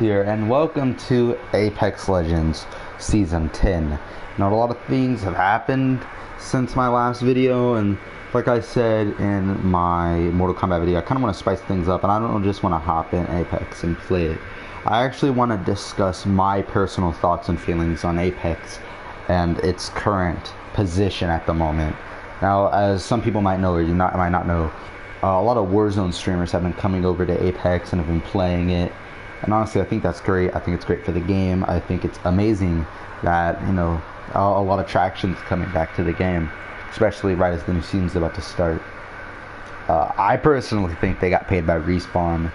Here and welcome to Apex Legends Season 10. Now, a lot of things have happened since my last video, and like I said in my Mortal Kombat video, I kind of want to spice things up, and I don't just want to hop in Apex and play it. I actually want to discuss my personal thoughts and feelings on Apex and its current position at the moment. Now, as some people might know or might not know, a lot of Warzone streamers have been coming over to Apex and have been playing it. And honestly, I think that's great. I think it's great for the game. I think it's amazing that, a lot of traction's coming back to the game, especially right as the new season's about to start. I personally think they got paid by Respawn.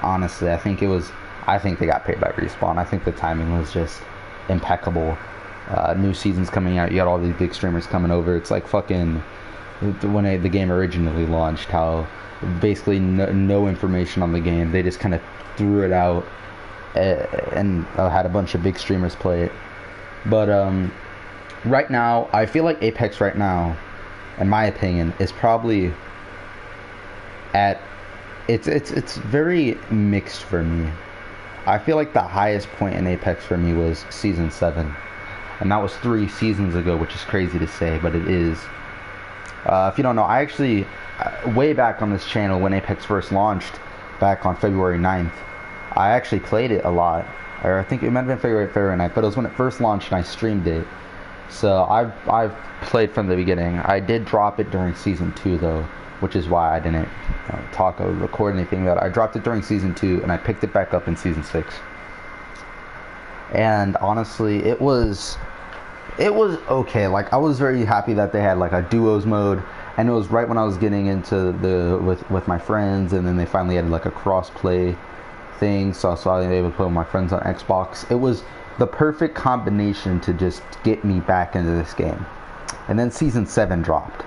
Honestly, I think they got paid by Respawn. I think the timing was just impeccable. New season's coming out. You got all these big streamers coming over. It's like fucking when the game originally launched, how basically no information on the game. They just kind of threw it out and had a bunch of big streamers play it. But right now, I feel like Apex right now, in my opinion, is probably at it's very mixed for me. I feel like the highest point in Apex for me was Season 7. And that was 3 seasons ago, which is crazy to say, but it is. If you don't know, I actually, way back on this channel when Apex first launched, back on February 9th, I actually played it a lot. Or I think it might have been February 9th, but it was when it first launched and I streamed it. So I've played from the beginning. I did drop it during Season 2 though, which is why I didn't talk or record anything about it. I dropped it during Season 2 and I picked it back up in Season 6. And honestly, it was okay. Like, I was very happy that they had like a duos mode, and it was right when I was getting into with my friends, and then they finally had like a cross-play thing, so I was able to play with my friends on Xbox. It was the perfect combination to just get me back into this game. And then Season 7 dropped,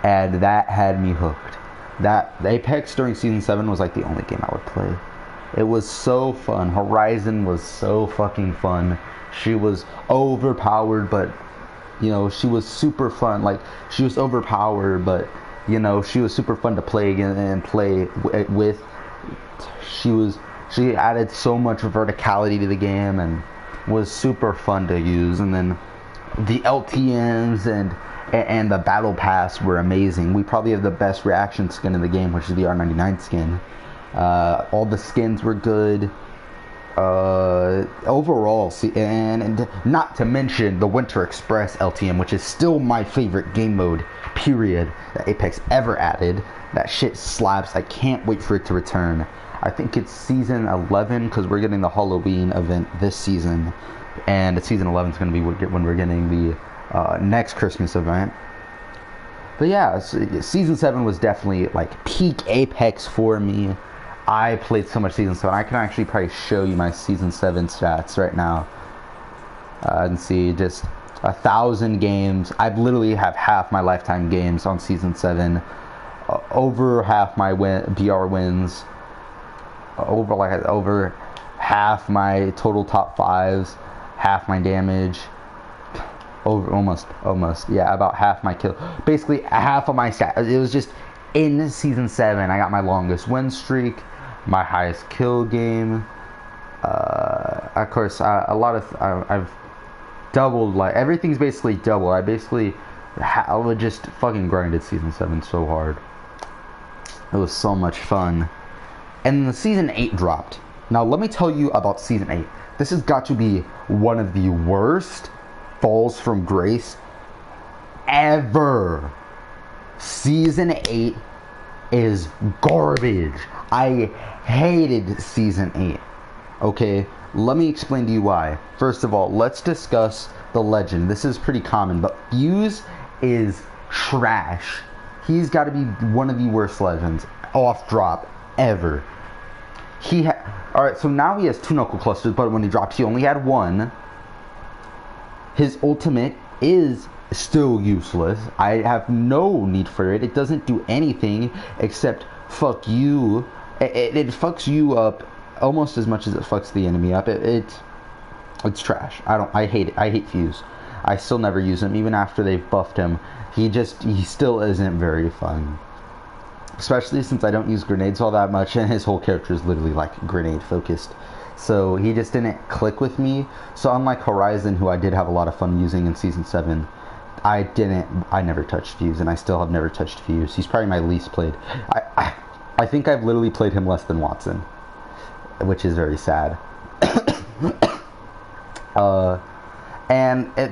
and that had me hooked. That Apex during Season 7 was like the only game I would play. It was so fun. Horizon was so fucking fun. She was overpowered, but she was super fun. Like, she was overpowered, but she was super fun to play again and play with. She added so much verticality to the game and was super fun to use. And then the LTMs and the battle pass were amazing. We probably have the best reaction skin in the game, which is the R99 skin. All the skins were good. Overall, and not to mention the Winter Express LTM, which is still my favorite game mode, period, that Apex ever added. That shit slaps. I can't wait for it to return. I think it's Season 11, because we're getting the Halloween event this season, and Season 11 is going to be when we're getting the next Christmas event. But yeah, Season 7 was definitely like peak Apex for me. I played so much Season 7. I can actually probably show you my Season 7 stats right now. And see, just 1,000 games. I literally have half my lifetime games on Season 7. Over half my BR wins. Over half my total top 5s. Half my damage. Almost. Yeah, about half my kill. Basically, half of my stats. It was just in Season 7. I got my longest win streak. My highest kill game. Of course, I've doubled, like, everything's basically double. I would just fucking grinded Season 7 so hard. It was so much fun. And the Season 8 dropped. Now, let me tell you about Season 8. This has got to be one of the worst falls from grace ever. Season 8 is garbage. I hated Season 8. Okay, let me explain to you why. First of all, let's discuss the legend. This is pretty common, but Fuse is trash. He's got to be one of the worst legends off drop ever. Alright, so now he has 2 knuckle clusters, but when he dropped, he only had 1. His ultimate is still useless. I have no need for it. It doesn't do anything except fuck you. It fucks you up almost as much as it fucks the enemy up. It's trash. I hate it. I hate Fuse. I still never use him even after they've buffed him. He still isn't very fun. especially since I don't use grenades all that much, and his whole character is literally like grenade focused. So he just didn't click with me. So unlike Horizon, who I did have a lot of fun using in Season 7, I never touched Fuse, and I still have never touched Fuse. He's probably my least played. I think I've literally played him less than Watson, which is very sad.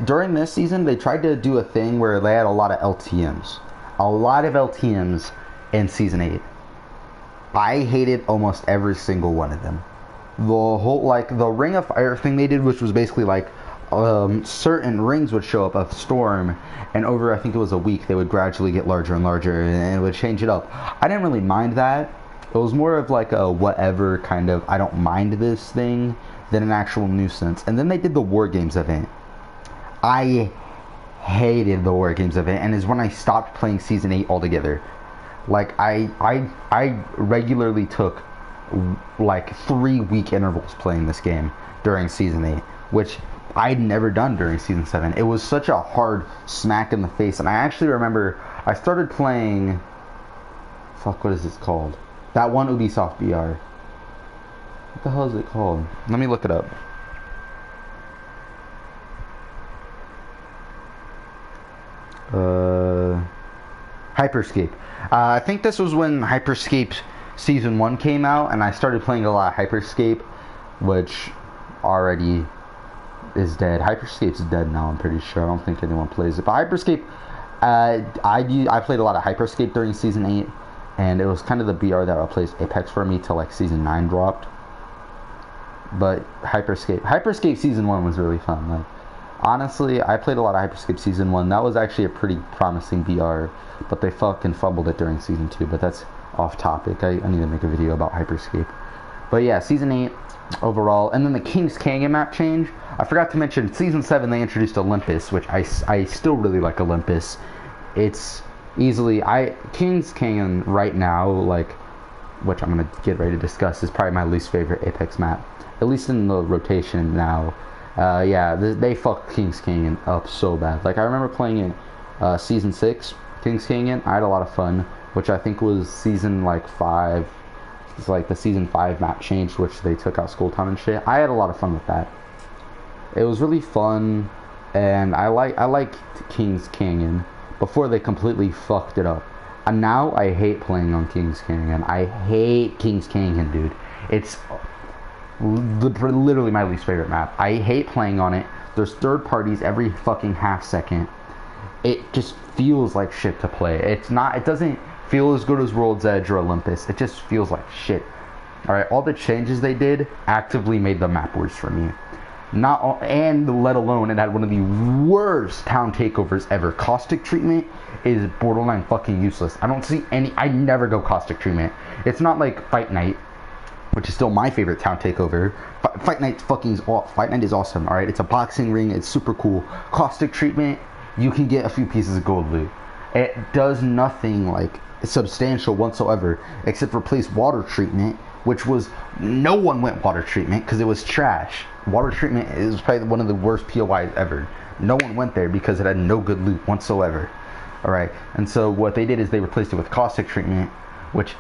During this season, they tried to do a thing where they had a lot of LTMs. A lot of LTMs in Season 8. I hated almost every single one of them. The whole, like, the Ring of Fire thing they did, which was basically like, certain rings would show up of Storm, and over, I think it was a week, they would gradually get larger and larger, and it would change it up. I didn't really mind that. It was more of like a whatever kind of, I don't mind this thing, than an actual nuisance. And then they did the War Games event. I hated the War Games event, and is when I stopped playing Season 8 altogether. Like, I regularly took like 3-week intervals playing this game during Season 8, which I'd never done during Season 7. It was such a hard smack in the face, and I actually remember I started playing, fuck, what is this called? That one Ubisoft BR. What the hell is it called? Let me look it up. Hyperscape. I think this was when Hyperscape Season 1 came out, and I started playing a lot of Hyperscape, which already is dead. Hyperscape's dead now, I'm pretty sure. I don't think anyone plays it. But Hyperscape, I played a lot of Hyperscape during Season 8, and it was kind of the BR that replaced Apex for me till like Season 9 dropped. But Hyperscape Season 1 was really fun. Like, honestly, I played a lot of Hyperscape Season 1. That was actually a pretty promising BR, but they fucking fumbled it during Season 2. But that's off topic. I need to make a video about Hyperscape. But yeah, Season 8 overall. And then the King's Canyon map change. I forgot to mention, Season 7 they introduced Olympus, which I still really like Olympus. It's easily, King's Canyon right now, like, which I'm going to get ready to discuss, is probably my least favorite Apex map. At least in the rotation now. Yeah, they fucked King's Canyon up so bad. Like, I remember playing in Season 6, King's Canyon. I had a lot of fun, which I think was Season, like, 5. It's like the Season 5 map change, which they took out Skull Town and shit. I had a lot of fun with that. It was really fun, and I liked King's Canyon before they completely fucked it up. And now I hate playing on King's Canyon. I hate King's Canyon, dude. It's literally my least favorite map. I hate playing on it. There's third parties every fucking half second. It just feels like shit to play. It doesn't feel as good as World's Edge or Olympus. It just feels like shit. Alright, all the changes they did actively made the map worse for me. And let alone it had one of the worst town takeovers ever. Caustic treatment is borderline fucking useless. I never go caustic treatment. It's not like Fight Night, which is still my favorite town takeover. Fight Night is awesome, alright? It's a boxing ring, it's super cool. Caustic treatment, you can get a few pieces of gold loot. It does nothing like substantial whatsoever, except replace water treatment, which was, no one went water treatment because it was trash. Water treatment is probably one of the worst POIs ever. No one went there because it had no good loot whatsoever. Alright, and so what they did is they replaced it with caustic treatment, which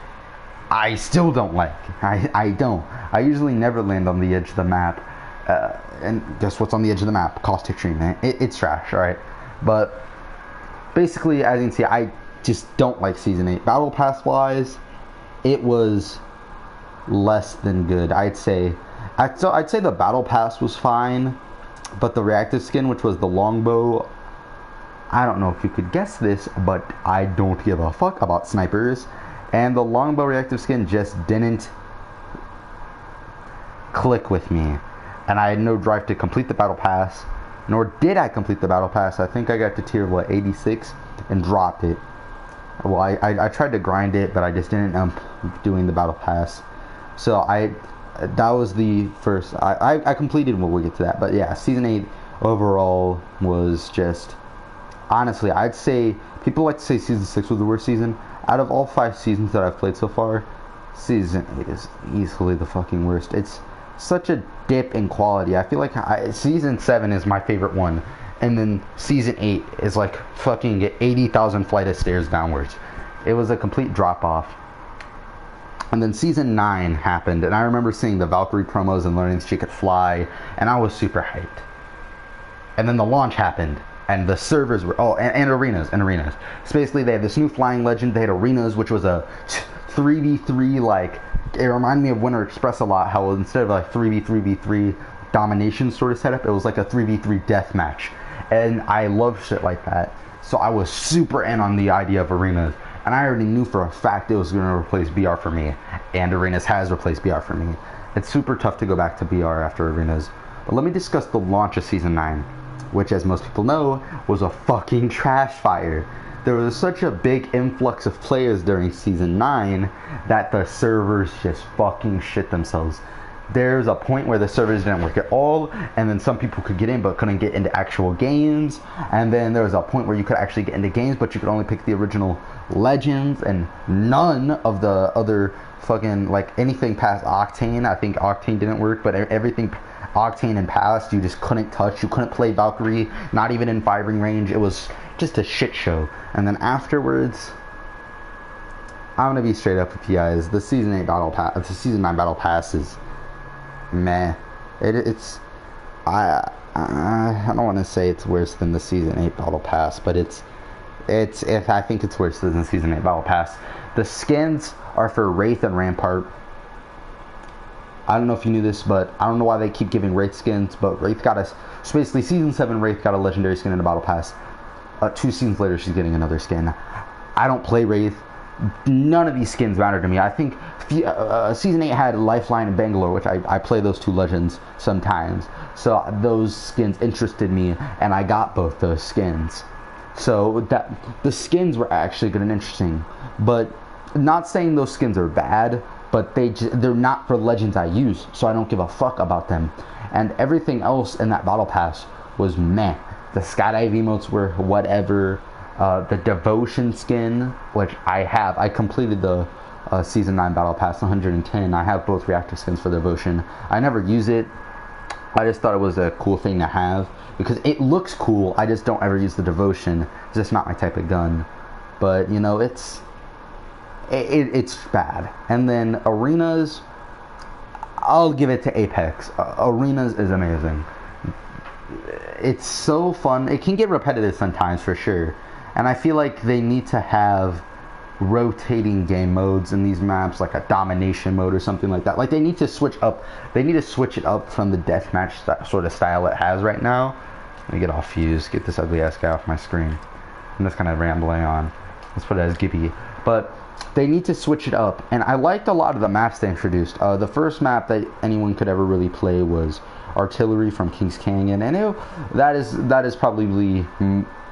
I still don't like. I don't. I usually never land on the edge of the map. And guess what's on the edge of the map? Caustic treatment. It's trash, alright? But basically, as you can see, I just don't like Season 8. Battle Pass wise, it was less than good, I'd say. I'd say the Battle Pass was fine, but the reactive skin, which was the longbow, I don't know if you could guess this, but I don't give a fuck about snipers. And the longbow reactive skin just didn't click with me. And I had no drive to complete the Battle Pass, nor did I complete the Battle Pass. I think I got to tier, 86, and dropped it. Well, I tried to grind it, but I just didn't end up doing the Battle Pass. So that was the first, I completed when we get to that. But yeah, Season 8 overall was just, honestly, I'd say, people like to say Season 6 was the worst season. Out of all 5 seasons that I've played so far, Season 8 is easily the fucking worst. It's such a dip in quality. I feel like Season 7 is my favorite one, and then Season 8 is like fucking 80,000 flight of stairs downwards. It was a complete drop off. And then season 9 happened, and I remember seeing the Valkyrie promos and learning she could fly, and I was super hyped. And then the launch happened, and the servers were and arenas. So basically, they had this new flying legend. They had arenas, which was a 3v3, like, it reminded me of Winter Express a lot, how instead of like 3v3v3 domination sort of setup, it was like a 3v3 death match. And I love shit like that, so I was super in on the idea of arenas. And I already knew for a fact it was going to replace BR for me, and arenas has replaced BR for me. It's super tough to go back to BR after arenas. But let me discuss the launch of season 9, which, as most people know, was a fucking trash fire. There was such a big influx of players during season 9 that the servers just fucking shit themselves. There's a point where the servers didn't work at all, and then some people could get in but couldn't get into actual games, and then there was a point where you could actually get into games but you could only pick the original legends, and none of the other fucking, like, anything past Octane. I think Octane didn't work, but everything Octane and past you just couldn't touch. You couldn't play Valkyrie, not even in firing range. It was just a shit show. And then afterwards, I'm gonna be straight up with you guys, the season 9 battle pass is meh. I don't want to say it's worse than the season 8 battle pass, but I think it's worse than the season 8 battle pass. The skins are for Wraith and Rampart. I don't know if you knew this, but I don't know why they keep giving Wraith skins, but Wraith got us. So basically, season 7 Wraith got a legendary skin in the battle pass. 2 seasons later, she's getting another skin. I don't play Wraith. None of these skins matter to me. I think season 8 had Lifeline and Bangalore, which I play those 2 legends sometimes. So those skins interested me, and I got both those skins. So that the skins were actually good and interesting, but not saying those skins are bad, but they're not for legends I use, so I don't give a fuck about them. And everything else in that battle pass was meh. The skydive emotes were whatever. The devotion skin, which I completed the season 9 battle pass 110. I have both reactor skins for devotion. I never use it. I just thought it was a cool thing to have because it looks cool. I just don't ever use the devotion. It's just not my type of gun. But you know, it's bad. And then arenas, I'll give it to Apex. Arenas is amazing. It's so fun. It can get repetitive sometimes for sure. And I feel like they need to have rotating game modes in these maps, like a domination mode or something like that. Like they need to switch up. They need to switch it up from the deathmatch sort of style it has right now. Let me get off fuse. Get this ugly ass guy off my screen. I'm just kind of rambling on. Let's put it as Gibby. But they need to switch it up. And I liked a lot of the maps they introduced. The first map that anyone could ever really play was Artillery from Kings Canyon, and that is probably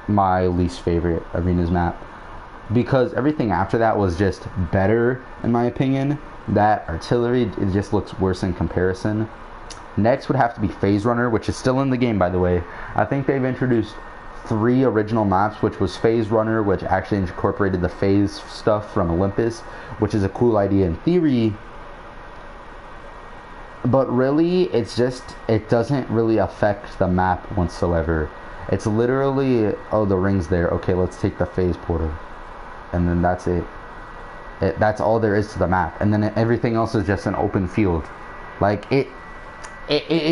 my least favorite arenas map, because everything after that was just better in my opinion. That Artillery, it just looks worse in comparison. Next would have to be Phase Runner, which is still in the game, by the way. I think they've introduced 3 original maps, which was Phase Runner, which actually incorporated the phase stuff from Olympus, which is a cool idea in theory, but really it doesn't really affect the map whatsoever. It's literally, oh, the ring's there, okay, let's take the phase portal, and then that's it. That's all there is to the map, and then everything else is just an open field. Like it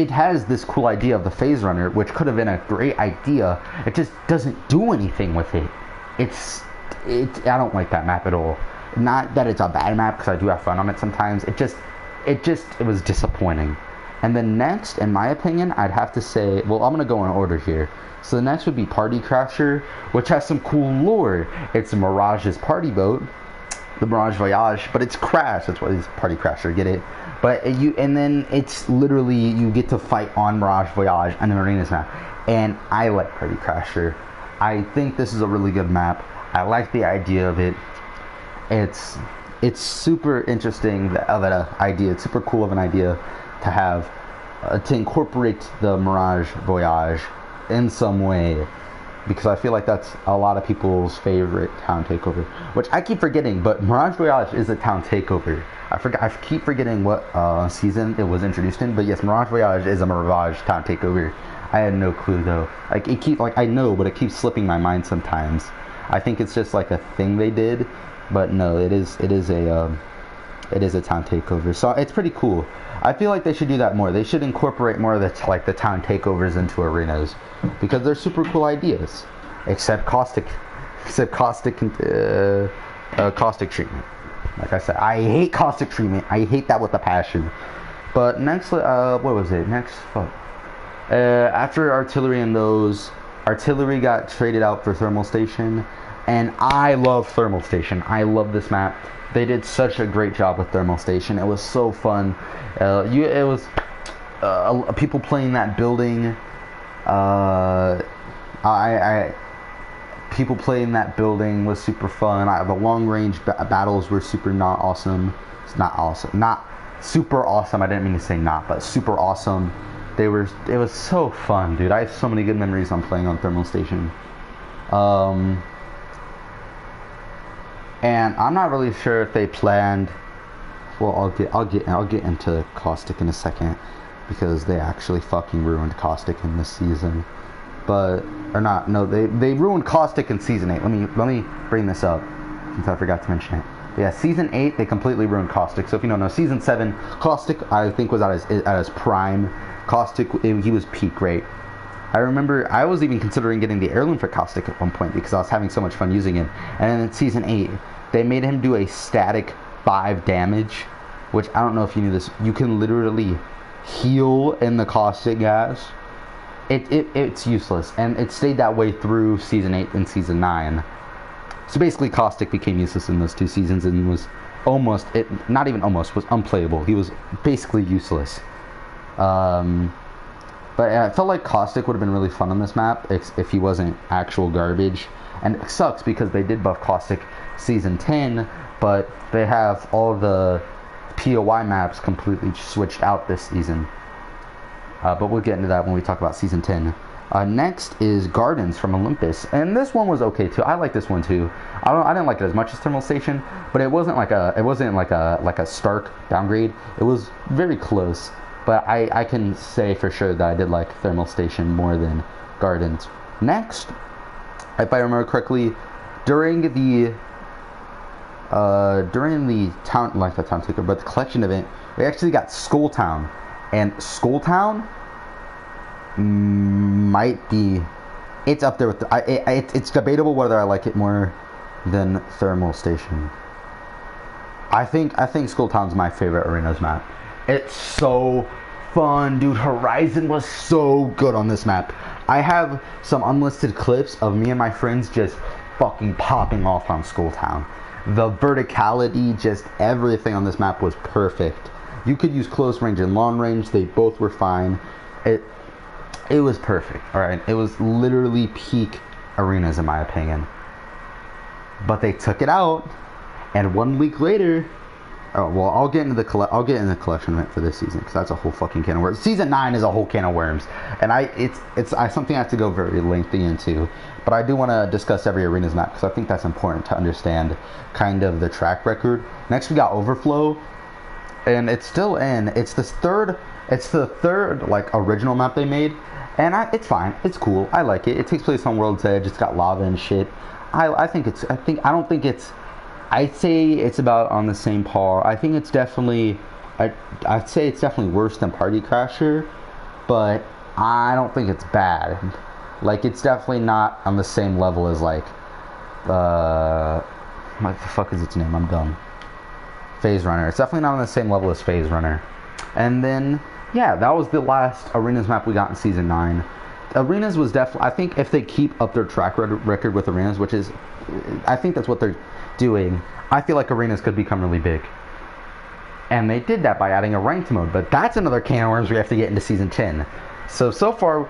has this cool idea of the Phase Runner, which could have been a great idea. It just doesn't do anything with it. I don't like that map at all. Not that it's a bad map, because I do have fun on it sometimes. It was disappointing. And then next, in my opinion, I'd have to say, well, I'm gonna go in order here. So the next would be Party Crasher, which has some cool lore. It's Mirage's party boat, the Mirage Voyage, but it's Crash. That's why it's Party Crasher. Get it? But and then it's literally you get to fight on Mirage Voyage on an arenas map. And I like Party Crasher. I think this is a really good map. I like the idea of it. It's super interesting of an idea. It's super cool of an idea to have to incorporate the Mirage Voyage in some way, because I feel like that's a lot of people's favorite town takeover, which I keep forgetting, but Mirage Voyage is a town takeover. I keep forgetting what season it was introduced in, but yes, Mirage Voyage is a Mirage town takeover. I had no clue though. I know, but it keeps slipping my mind sometimes. I think it's just like a thing they did, But no, it is a town takeover, so it's pretty cool. I feel like they should do that more. They should incorporate more of the town takeovers into arenas, because they're super cool ideas. Except caustic treatment. Like I said, I hate caustic treatment. I hate that with a passion. But next, what was it? Next, fuck. After artillery and those, artillery got traded out for thermal station, and I love thermal station. I love this map. They did such a great job with thermal station. It was so fun. It was people playing that building. People playing that building was super fun. The long range battles were super not awesome. It's not awesome. Not super awesome. I didn't mean to say not, but super awesome. It was so fun, dude. I have so many good memories on playing on thermal station. And I'm not really sure if they planned. Well, I'll get into caustic in a second, because they actually fucking ruined caustic in this season. But or not? No, they ruined caustic in season 8. Let me bring this up, since I forgot to mention it. Yeah, season 8 they completely ruined caustic. So if you don't know, season 7 caustic I think was at his prime. Caustic, he was peak great. I remember I was even considering getting the heirloom for caustic at one point, because I was having so much fun using it. And then in season 8 they made him do a static 5 damage, which I don't know if you knew this. You can literally heal in the caustic gas. It's useless, and it stayed that way through season 8 and season 9. So basically caustic became useless in those 2 seasons, and was not even almost, was unplayable. He was basically useless. But I felt like caustic would have been really fun on this map if he wasn't actual garbage. And it sucks because they did buff caustic season 10, but they have all the POI maps completely switched out this season. But we'll get into that when we talk about season 10. Next is Gardens from Olympus, and this one was okay too. I like this one too. I didn't like it as much as Thermal Station, but it wasn't like a stark downgrade. It was very close. But I can say for sure that I did like Thermal Station more than Gardens. Next, if I remember correctly, during the town, like the town taker, but the collection event, we actually got Skull Town, and Skull Town might be, it's up there with it's debatable whether I like it more than Thermal Station. I think Skull Town's my favorite arenas map. It's so fun, dude. Horizon was so good on this map. I have some unlisted clips of me and my friends just fucking popping off on Skull Town. The verticality, just everything on this map was perfect. You could use close range and long range. They both were fine. It was perfect. All right, it was literally peak arenas in my opinion. But they took it out, and 1 week later. Oh well, I'll get into the collection event for this season, because that's a whole fucking can of worms. Season 9 is a whole can of worms, and it's something I have to go very lengthy into. But I do want to discuss every arenas map, because I think that's important to understand kind of the track record. Next we got Overflow, and it's still in. It's the third like original map they made, and it's fine. It's cool. I like it. It takes place on World's Edge. It's got lava and shit. I'd say it's about on the same par. I think it's definitely, I'd say it's definitely worse than Party Crasher, but I don't think it's bad. Like, it's definitely not on the same level as like, what the fuck is its name? I'm dumb. Phase Runner. It's definitely not on the same level as Phase Runner. And then, yeah, that was the last Arenas map we got in Season 9. Arenas was definitely, I think if they keep up their track record with Arenas, which is, I think that's what they're doing, I feel like Arenas could become really big. And they did that by adding a ranked mode, but that's another can of worms we have to get into Season 10. So far,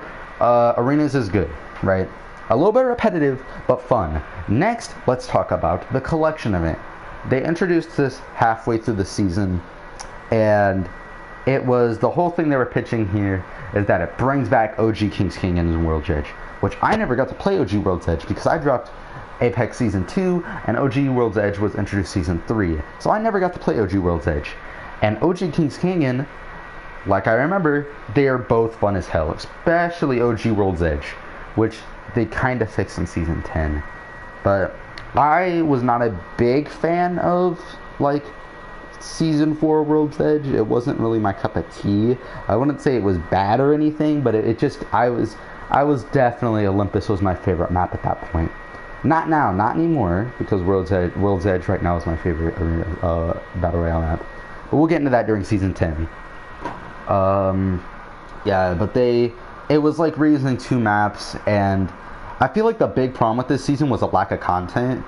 Arenas is good, right? A little bit repetitive, but fun. Next, let's talk about the collection event. They introduced this halfway through the season, and it was, the whole thing they were pitching here is that it brings back OG King's Canyon and World's Edge, which I never got to play OG World's Edge because I dropped Apex Season 2, and OG World's Edge was introduced Season 3. So I never got to play OG World's Edge. And OG King's Canyon, like I remember, they are both fun as hell, especially OG World's Edge, which they kind of fixed in Season 10. But I was not a big fan of, like, Season 4 World's Edge. It wasn't really my cup of tea. I wouldn't say it was bad or anything, but it just, I was definitely, Olympus was my favorite map at that point. Not now, not anymore, because World's Edge right now is my favorite Battle Royale map. But we'll get into that during Season 10. Yeah, but it was like reusing two maps, and I feel like the big problem with this season was a lack of content.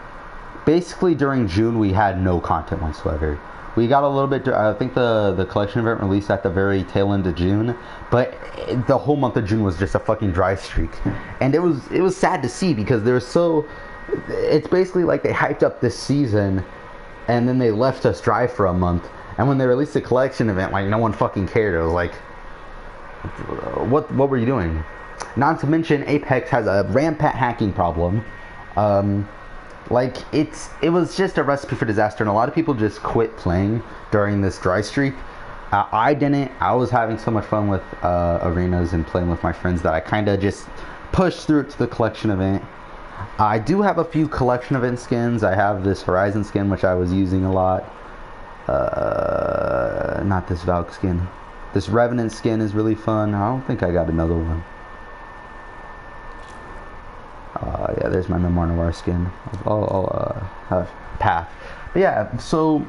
Basically, during June, we had no content whatsoever. We got a little bit, I think the collection event released at the very tail end of June, but the whole month of June was just a fucking dry streak. And it was sad to see, because it's basically like they hyped up this season, and then they left us dry for a month. And when they released the collection event, like, no one fucking cared. It was like, what were you doing? Not to mention, Apex has a rampant hacking problem. Like, it was just a recipe for disaster, and a lot of people just quit playing during this dry streak. I didn't. I was having so much fun with arenas and playing with my friends that I kind of just pushed through it to the collection event. I do have a few collection event skins. I have this Horizon skin, which I was using a lot. Not this Valk skin. This Revenant skin is really fun. I don't think I got another one. Yeah, there's my Memoir Noir skin. I'll have Path. But yeah, so...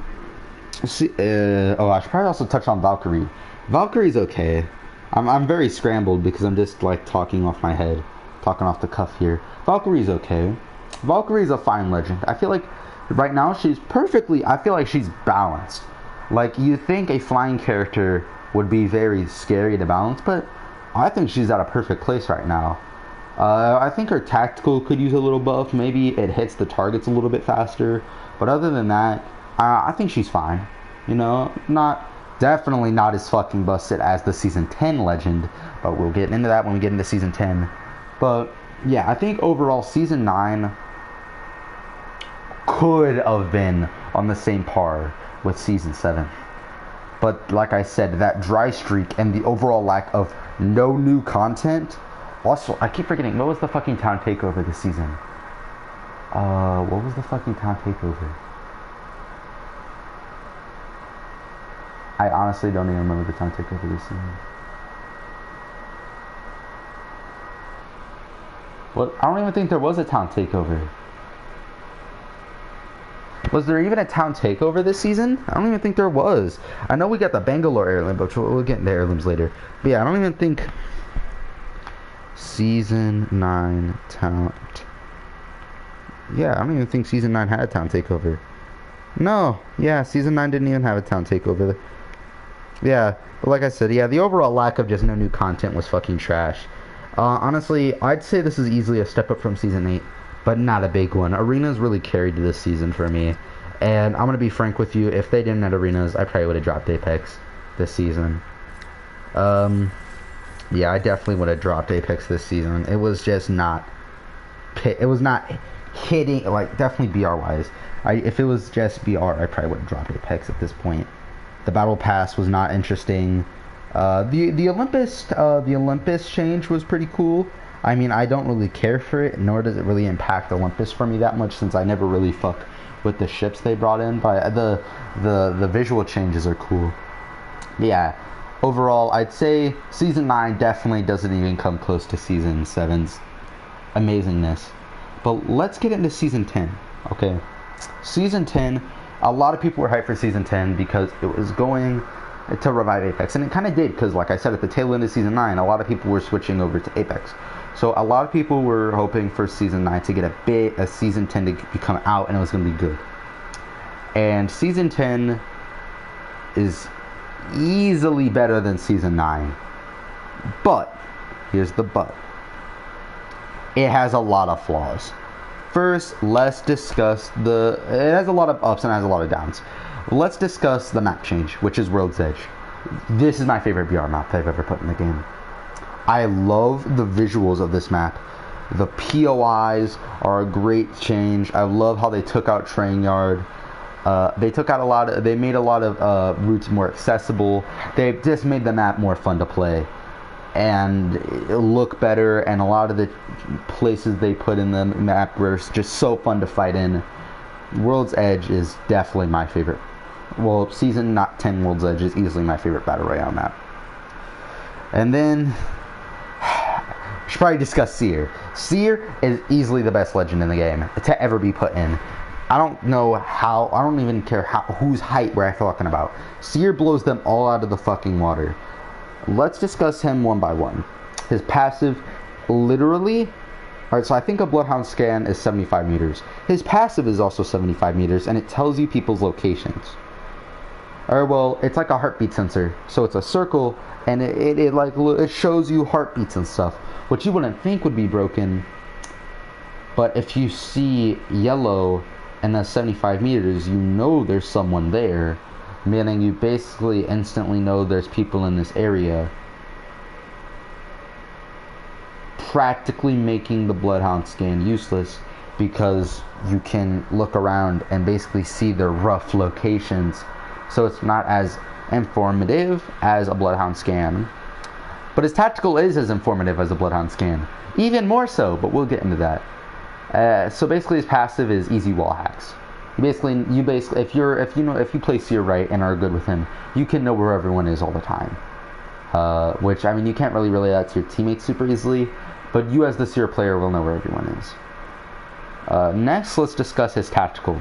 See, I should probably also touch on Valkyrie. Valkyrie's okay. I'm very scrambled because I'm just, like, talking off my head. Talking off the cuff here. Valkyrie's okay. Valkyrie's a fine legend. I feel like right now she's perfectly... I feel like she's balanced. Like, you think a flying character would be very scary to balance, but I think she's at a perfect place right now. I think her tactical could use a little buff. Maybe it hits the targets a little bit faster. But other than that, I think she's fine. You know, definitely not as fucking busted as the Season 10 legend. But we'll get into that when we get into Season 10. But yeah, I think overall Season 9 could have been on the same par with Season 7. But like I said, that dry streak and the overall lack of no new content. Also, I keep forgetting, what was the fucking town takeover this season? What was the fucking town takeover? I honestly don't even remember the town takeover this season. What? I don't even think there was a town takeover. Was there even a town takeover this season? I don't even think there was. I know we got the Bangalore heirloom, but we'll get into heirlooms later. But yeah, I don't even think... Season 9 town... Yeah, I don't even think Season 9 had a town takeover. No, yeah, Season 9 didn't even have a town takeover. Yeah, but like I said, yeah, the overall lack of just no new content was fucking trash. Honestly, I'd say this is easily a step up from Season 8, but not a big one. Arenas really carried this season for me. And I'm going to be frank with you, if they didn't add Arenas, I probably would have dropped Apex this season. Yeah, I definitely would have dropped Apex this season. It was just not... It was not hitting... Like, definitely BR-wise. If it was just BR, I probably would have dropped Apex at this point. The Battle Pass was not interesting. The Olympus change was pretty cool. I mean, I don't really care for it, nor does it really impact Olympus for me that much, since I never really fuck with the ships they brought in. But the visual changes are cool. Yeah. Overall, I'd say Season 9 definitely doesn't even come close to Season 7's amazingness. But let's get into Season 10, okay? Season 10, a lot of people were hyped for Season 10 because it was going to revive Apex. And it kind of did, because like I said, at the tail end of Season 9, a lot of people were switching over to Apex. So a lot of people were hoping for Season 9 to get a Season 10 to become out, and it was going to be good. And Season 10 is... easily better than Season 9. But, here's the but. It has a lot of flaws. First, let's discuss it has a lot of ups and has a lot of downs. Let's discuss the map change, which is World's Edge. This is my favorite BR map I've ever put in the game. I love the visuals of this map. The POIs are a great change. I love how they took out Train Yard. They made a lot of routes more accessible. They just made the map more fun to play. and look better, and a lot of the places they put in the map were just so fun to fight in. World's Edge is definitely my favorite. Well, Season not 10 World's Edge is easily my favorite Battle Royale map. And then, I should probably discuss Seer. Seer is easily the best legend in the game to ever be put in. I don't know how, I don't even care whose height we're talking about. Seer blows them all out of the fucking water. Let's discuss him one by one. His passive, literally, alright, so I think a Bloodhound scan is 75 meters. His passive is also 75 meters, and it tells you people's locations. Alright, well, it's like a heartbeat sensor. So it's a circle, and it shows you heartbeats and stuff, which you wouldn't think would be broken. But if you see yellow and that's 75 meters, you know there's someone there, meaning you basically instantly know there's people in this area, practically making the Bloodhound scan useless, because you can look around and basically see their rough locations. So it's not as informative as a Bloodhound scan, but his tactical is as informative as a Bloodhound scan, even more so, but we'll get into that. So basically his passive is easy wall hacks. You basically if you play Seer right and are good with him, you can know where everyone is all the time. Which, I mean, you can't really relay that to your teammates super easily, but you as the Seer player will know where everyone is. Next, let's discuss his tactical.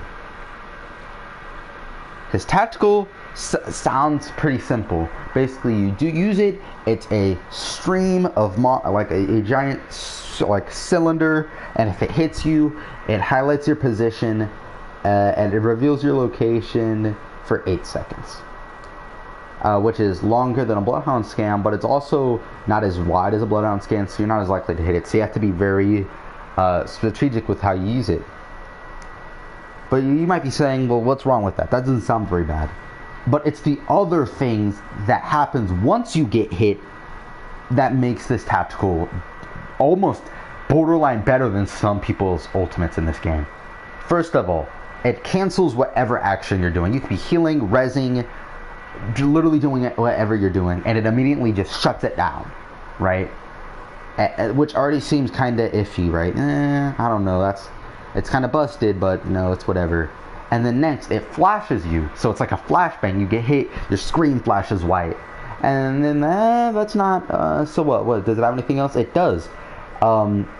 His tactical sounds pretty simple. Basically, you do use it. It's a stream of like a giant like cylinder, and if it hits you, it highlights your position, and it reveals your location for 8 seconds. Which is longer than a Bloodhound scan, but it's also not as wide as a Bloodhound scan, so you're not as likely to hit it. So you have to be very strategic with how you use it. But you might be saying, well, what's wrong with that? That doesn't sound very bad. But it's the other things that happens once you get hit that makes this tactical almost borderline better than some people's ultimates in this game. First of all, it cancels whatever action you're doing. You could be healing, rezzing, literally doing whatever you're doing, and it immediately just shuts it down, right? Which already seems kind of iffy, right? I don't know, it's kind of busted, but no, it's whatever. And then next, it flashes you, so it's like a flashbang. You get hit, your screen flashes white, and then that's not. So what? Does it have anything else? It does.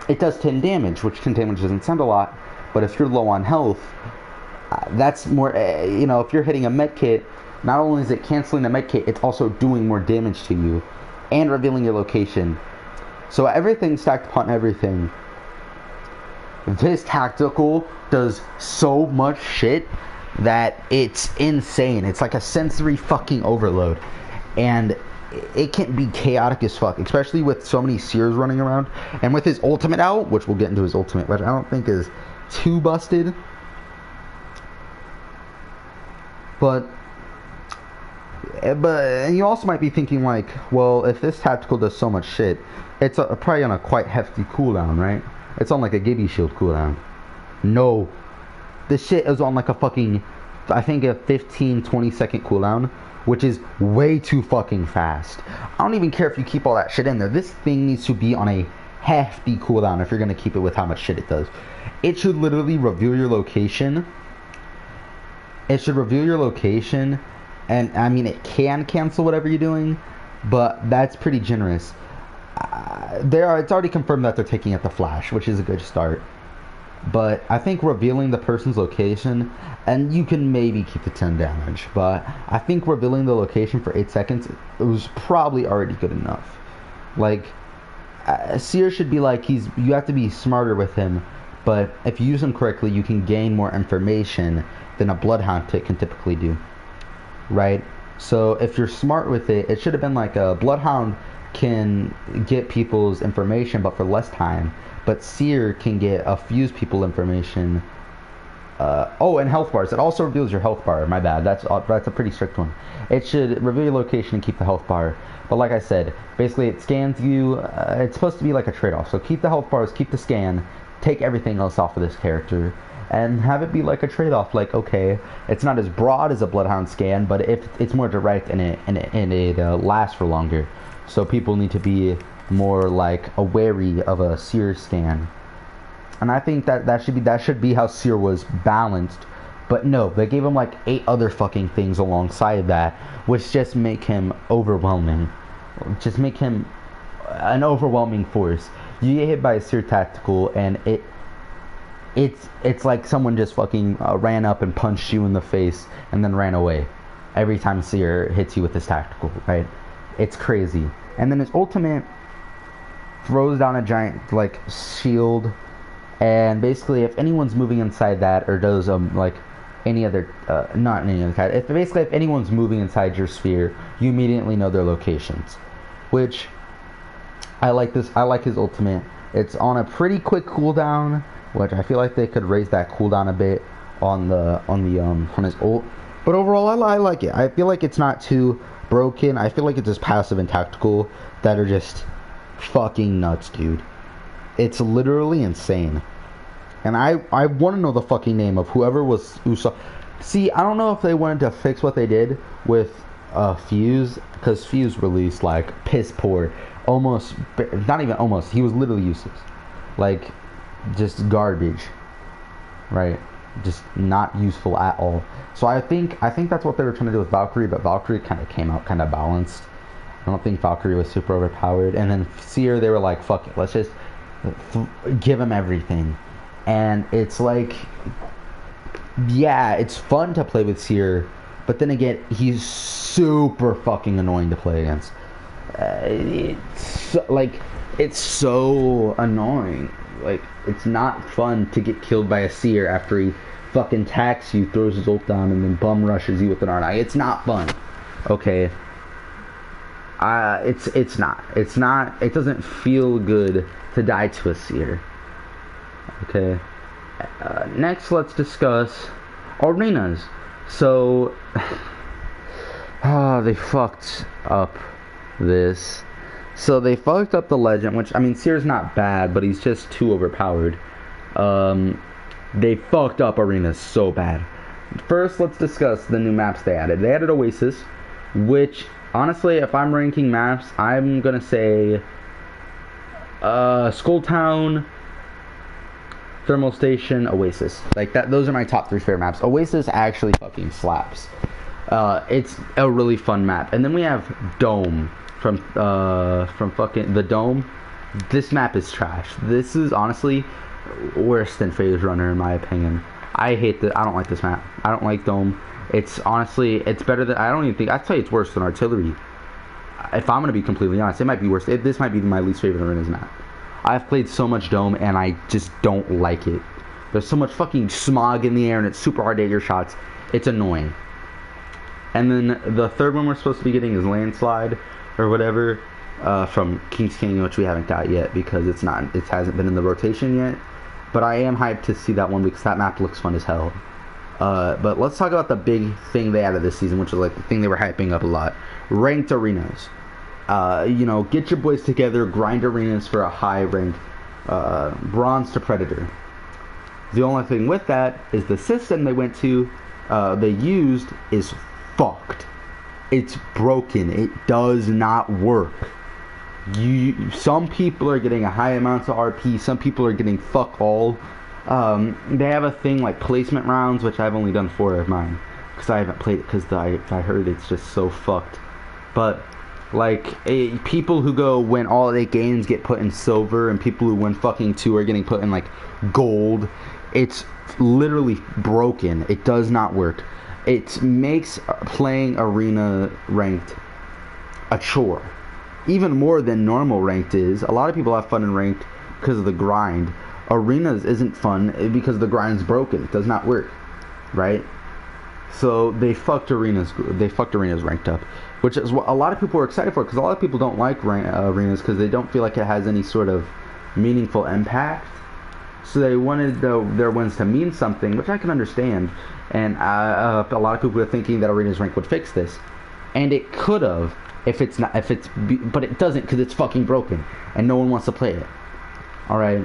It does 10 damage, which 10 damage doesn't sound a lot, but if you're low on health, that's more. If you're hitting a medkit, not only is it canceling the medkit, it's also doing more damage to you, and revealing your location. So everything stacked upon everything. This tactical does so much shit that it's insane. It's like a sensory fucking overload, and it can be chaotic as fuck, especially with so many Seers running around, and with his ultimate out, which we'll get into his ultimate, which I don't think is too busted. But you also might be thinking, like, well, if this tactical does so much shit, it's probably on a quite hefty cooldown, right? It's on like a Gibby Shield cooldown. No. This shit is on like a fucking, I think a 15-20 second cooldown, which is way too fucking fast. I don't even care if you keep all that shit in there. This thing needs to be on a hefty cooldown if you're going to keep it with how much shit it does. It should literally reveal your location. It should reveal your location, and I mean, it can cancel whatever you're doing, but that's pretty generous. It's already confirmed that they're taking out the flash, which is a good start. But I think revealing the person's location, and you can maybe keep the 10 damage, but I think revealing the location for 8 seconds, it was probably already good enough. Like, Seer should be like, you have to be smarter with him, but if you use him correctly, you can gain more information than a Bloodhound tick can typically do, right? So if you're smart with it, it should have been like a Bloodhound can get people's information, but for less time. But Seer can fuse people information. And health bars. It also reveals your health bar. My bad. That's a pretty strict one. It should reveal your location and keep the health bar. But like I said, basically it scans you. It's supposed to be like a trade-off. So keep the health bars, keep the scan, take everything else off of this character, and have it be like a trade-off. Like, okay, it's not as broad as a Bloodhound scan, but if it's more direct and it lasts for longer. So people need to be more like wary of a Seer scan. And I think that should be how Seer was balanced. But no, they gave him like 8 other fucking things alongside that, which just make him overwhelming. Just make him an overwhelming force. You get hit by a Seer tactical, and it's like someone just fucking ran up and punched you in the face and then ran away. Every time Seer hits you with his tactical, right? It's crazy. And then his ultimate throws down a giant like shield, and basically if anyone's moving inside that or does like any other not any other kind, if anyone's moving inside your sphere, you immediately know their locations, which I like his ultimate. It's on a pretty quick cooldown, which I feel like they could raise that cooldown a bit on his ult. But overall, I like it. I feel like it's not too broken. I feel like it's just passive and tactical that are just fucking nuts, dude. It's literally insane. And I want to know the fucking name of whoever was Usopp. See, I don't know if they wanted to fix what they did with Fuse, because Fuse released like piss poor, almost, not even almost, he was literally useless, like just garbage, right? Just not useful at all. So I think that's what they were trying to do with Valkyrie, but Valkyrie kind of came out kind of balanced. I don't think Valkyrie was super overpowered. And then Seer, they were like, fuck it, let's just give him everything. And it's like, yeah, it's fun to play with Seer, but then again, he's super fucking annoying to play against. It's so annoying. Like, it's not fun to get killed by a Seer after he fucking attacks you, throws his ult down, and then bum rushes you with an R9. It's not fun. Okay. It's not. It doesn't feel good to die to a Seer. Okay. Next, let's discuss arenas. So, they fucked up this. So they fucked up the legend, which, I mean, Seer's not bad, but he's just too overpowered. They fucked up arenas so bad. First, let's discuss the new maps they added. They added Oasis, which, honestly, if I'm ranking maps, I'm gonna say Skull Town, Thermal Station, Oasis. Like that, those are my top 3 favorite maps. Oasis actually fucking slaps. It's a really fun map. And then we have Dome from fucking the Dome. This map is trash. This is honestly worse than Phase Runner in my opinion. I don't like this map. I don't like Dome. It's honestly, it's better than, I don't even think, I'd say it's worse than Artillery. If I'm gonna be completely honest, it might be worse. This might be my least favorite arenas map. I've played so much Dome and I just don't like it. There's so much fucking smog in the air and it's super hard to hit your shots. It's annoying. And then the third one we're supposed to be getting is Landslide or whatever, from King's Canyon, which we haven't got yet because it hasn't been in the rotation yet. But I am hyped to see that one because that map looks fun as hell. But let's talk about the big thing they added this season, which is like the thing they were hyping up a lot. Ranked arenas. Get your boys together, grind arenas for a high rank, bronze to predator. The only thing with that is the system they used is fucked. It's broken. It does not work. Some people are getting a high amounts of RP, some people are getting fuck all. They have a thing like placement rounds, which I've only done 4 of mine because I haven't played it because I heard it's just so fucked. But like people who win all 8 games get put in silver, and people who win fucking 2 are getting put in like gold. It's literally broken. It does not work. It makes playing arena ranked a chore, even more than normal ranked is. A lot of people have fun in ranked because of the grind. Arenas isn't fun because the grind's broken. It does not work, right? So they fucked arenas. Ranked up, which is what a lot of people are excited for, because a lot of people don't like arenas because they don't feel like it has any sort of meaningful impact. So they wanted their wins to mean something, which I can understand. And a lot of people are thinking that arenas rank would fix this, and it could have but it doesn't because it's fucking broken and no one wants to play it. All right.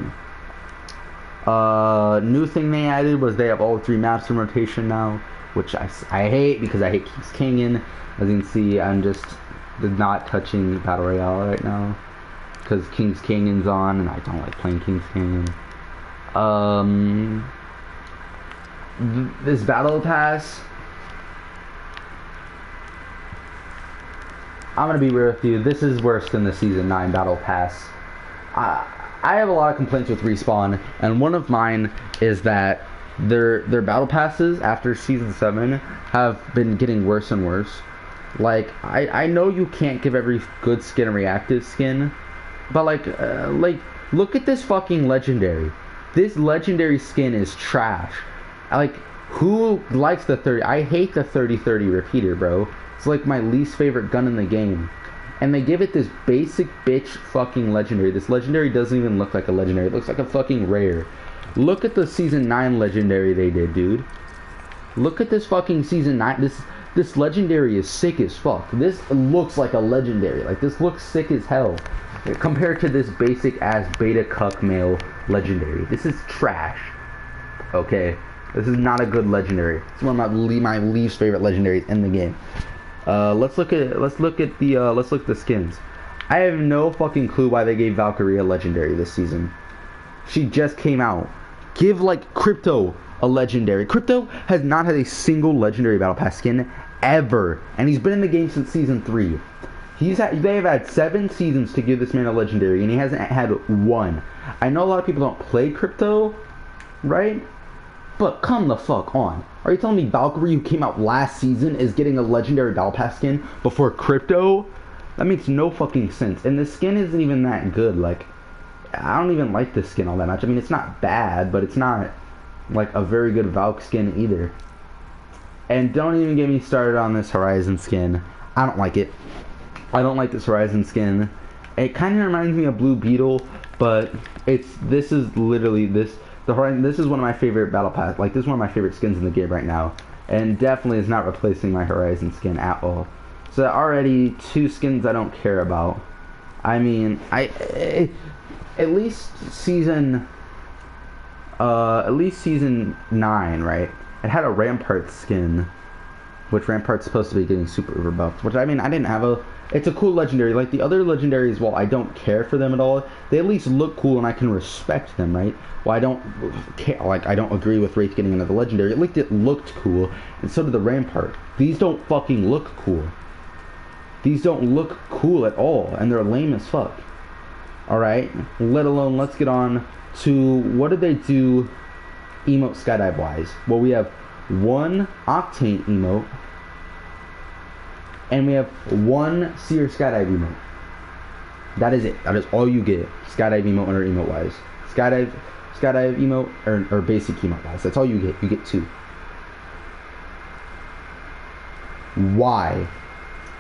New thing they added was they have all 3 maps in rotation now, which I hate because I hate King's Canyon. As you can see, I'm just not touching Battle Royale right now because King's Canyon's on, and I don't like playing King's Canyon. This Battle Pass, I'm gonna be real with you, this is worse than the Season 9 Battle Pass. I have a lot of complaints with Respawn, and one of mine is that their Battle Passes after Season 7 have been getting worse and worse. Like, I know you can't give every good skin a reactive skin, but like, look at this fucking legendary. This legendary skin is trash. Like, who likes the 30? I hate the 30-30 repeater, bro. It's like my least favorite gun in the game. And they give it this basic bitch fucking legendary. This legendary doesn't even look like a legendary. It looks like a fucking rare. Look at the Season 9 legendary they did, dude. Look at this fucking Season 9. This legendary is sick as fuck. This looks like a legendary. Like, this looks sick as hell. Compared to this basic ass beta cuck male legendary. This is trash. Okay? This is not a good legendary. It's one of my least favorite legendaries in the game. Let's look at the skins. I have no fucking clue why they gave Valkyrie a legendary this season. She just came out. Give like Crypto a legendary. Crypto has not had a single legendary battle pass skin ever, and he's been in the game since Season 3. They have had 7 seasons to give this man a legendary, and he hasn't had one. I know a lot of people don't play Crypto, right? But come the fuck on. Are you telling me Valkyrie, who came out last season, is getting a legendary battle pass skin before Crypto? That makes no fucking sense. And the skin isn't even that good. Like, I don't even like this skin all that much. I mean, it's not bad, but it's not like a very good Valk skin either. And don't even get me started on this Horizon skin. I don't like it. I don't like this Horizon skin. It kind of reminds me of Blue Beetle, but this is literally this is one of my favorite battle pass. Like, this is one of my favorite skins in the game right now, and definitely is not replacing my Horizon skin at all. So already 2 skins I don't care about. I mean, at least season 9, right? It had a Rampart skin, which Rampart's supposed to be getting super overbuffed. Which, I mean, I didn't have a. It's a cool legendary. Like the other legendaries, while I don't care for them at all, they at least look cool and I can respect them, right? Well, I don't care. Like, I don't agree with Wraith getting another legendary. At least it looked cool, and so did the Rampart. These don't fucking look cool. These don't look cool at all, and they're lame as fuck. Alright? Let alone, let's get on to what did they do emote skydive wise. Well, we have 1 Octane emote, and we have 1 Seer skydive emote. That is it. That is all you get. Skydive emote or emote wise. Skydive emote or basic emote wise. That's all you get. You get 2. Why?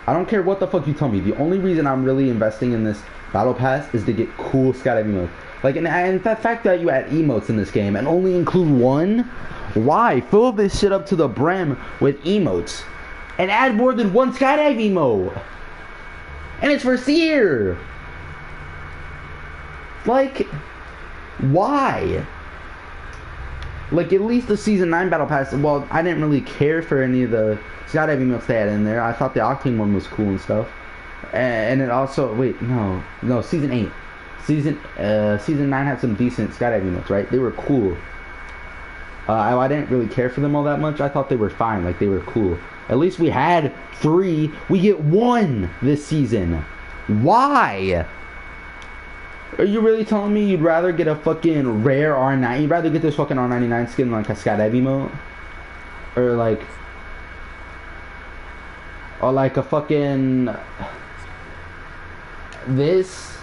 I don't care what the fuck you tell me. The only reason I'm really investing in this battle pass is to get cool skydive emotes. Like, and the fact that you add emotes in this game and only include 1, why? Fill this shit up to the brim with emotes and add more than 1 skydive emote. And it's for Seer. Like, why? Like, at least the Season 9 Battle Pass, well, I didn't really care for any of the skydive emotes they had in there. I thought the Octane one was cool and stuff. And it also, wait, no, Season 8. Season 9 had some decent skydive emotes, right? They were cool. I didn't really care for them all that much. I thought they were fine, like they were cool. At least we had 3. We get 1 this season. Why? Are you really telling me you'd rather get a fucking rare R9? You'd rather get this fucking R99 skin than like a skydive emote? Or like a fucking this?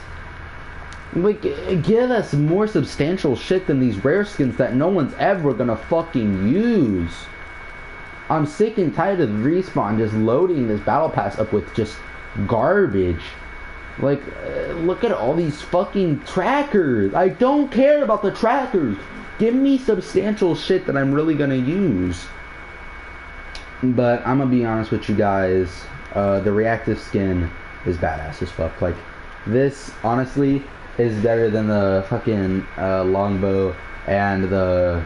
Like, give us more substantial shit than these rare skins that no one's ever gonna fucking use. I'm sick and tired of Respawn just loading this battle pass up with just garbage. Like, look at all these fucking trackers. I don't care about the trackers. Give me substantial shit that I'm really gonna use. But I'm gonna be honest with you guys. The reactive skin is badass as fuck. Like, this, honestly, is better than the fucking longbow and the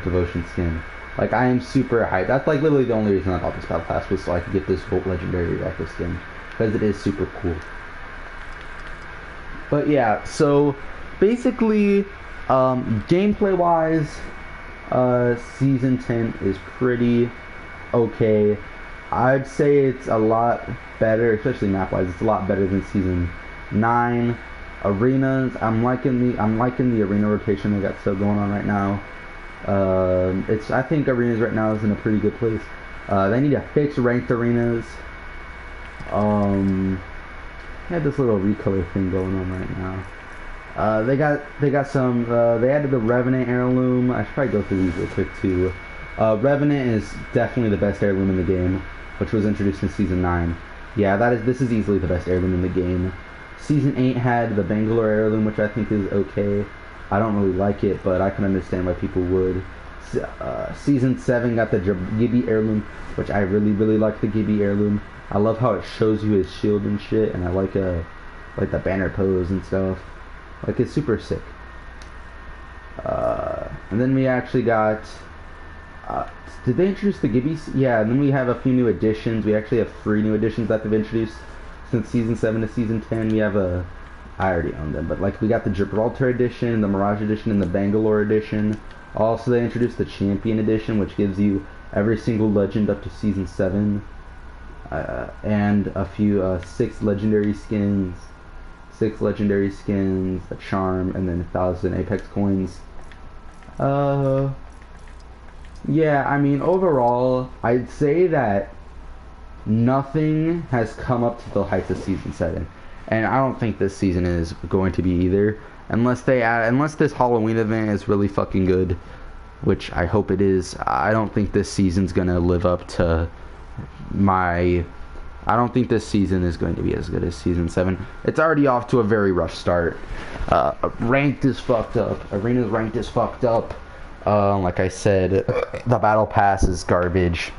devotion skin. Like, I am super hyped. That's like literally the only reason I bought this battle pass was so I could get this Volt legendary reactive skin. because it is super cool. But yeah, so basically, gameplay wise, season 10 is pretty okay. I'd say it's a lot better, especially map wise. It's a lot better than season 9. Arenas, I'm liking the arena rotation they got still going on right now. I think arenas right now is in a pretty good place. They need to fix ranked arenas. They had this little recolor thing going on right now. They got some. They added the Revenant heirloom. I should probably go through these real quick too. Revenant is definitely the best heirloom in the game, which was introduced in season 9. Yeah, this is easily the best heirloom in the game. Season 8 had the Bangalore heirloom, which I think is okay. I don't really like it, but I can understand why people would. Season 7 got the Gibby heirloom, which I really like the Gibby heirloom. I love how it shows you his shield and shit, and I like the banner pose and stuff. Like, it's super sick. And then we actually got... did they introduce the Gibbies? Yeah, and then we have a few new additions. We actually have 3 new additions that they've introduced since season 7 to season 10. We have I already own them, but like we got the Gibraltar edition, the Mirage edition, and the Bangalore edition. Also, they introduced the Champion edition, which gives you every single legend up to season 7, and a few 6 legendary skins, a charm, and then 1,000 Apex coins. Yeah, I mean, overall, I'd say that nothing has come up to the heights of season 7, and I don't think this season is going to be either, unless this Halloween event is really fucking good, which I hope it is. I don't think this season's gonna live up to I don't think this season is going to be as good as season 7. It's already off to a very rough start. Ranked is fucked up. Arena's ranked is fucked up. Like I said, the battle pass is garbage,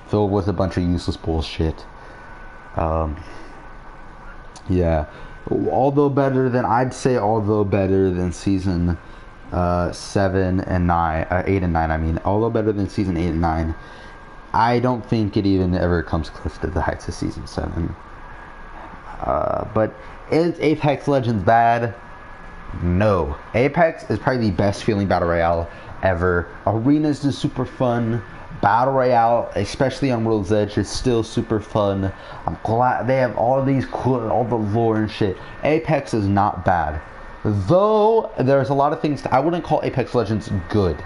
filled with a bunch of useless bullshit. Yeah, although better than season 7 and 9, 8 and 9. I mean, although better than season 8 and 9, I don't think it even ever comes close to the heights of season 7. But is Apex Legends bad? No. Apex is probably the best feeling battle royale ever. Arenas is super fun. Battle royale, especially on World's Edge, is still super fun. I'm glad they have all the lore and shit. Apex is not bad, though there's a lot of things I wouldn't call Apex Legends good.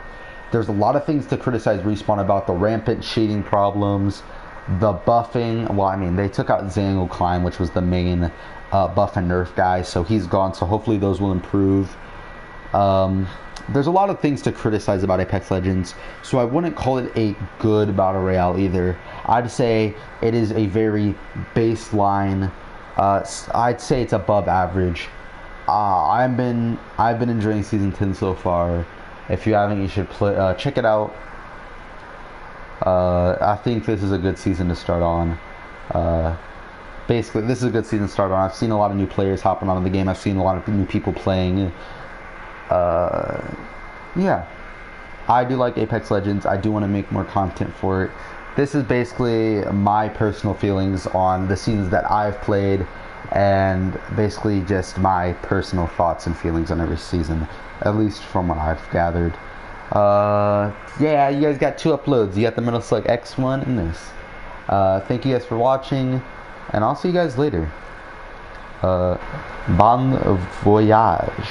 There's a lot of things to criticize Respawn about: the rampant cheating problems, the buffing. Well, I mean, they took out Zangle Climb, which was the main buff and nerf guy, so he's gone, so hopefully those will improve. There's a lot of things to criticize about Apex Legends, so I wouldn't call it a good battle royale either. I'd say it is a very baseline. I'd say it's above average. I've been enjoying season 10 so far. If you haven't, you should check it out. I think this is a good season to start on. Basically, this is a good season to start on. I've seen a lot of new players hopping on in the game. I've seen a lot of new people playing. Yeah, I do like Apex Legends. I do want to make more content for it. This is basically my personal feelings on the seasons that I've played, and basically just my personal thoughts and feelings on every season, at least from what I've gathered. Yeah, you guys got 2 uploads. You got the Metal Slug X1 and this. Thank you guys for watching, and I'll see you guys later. Bon voyage.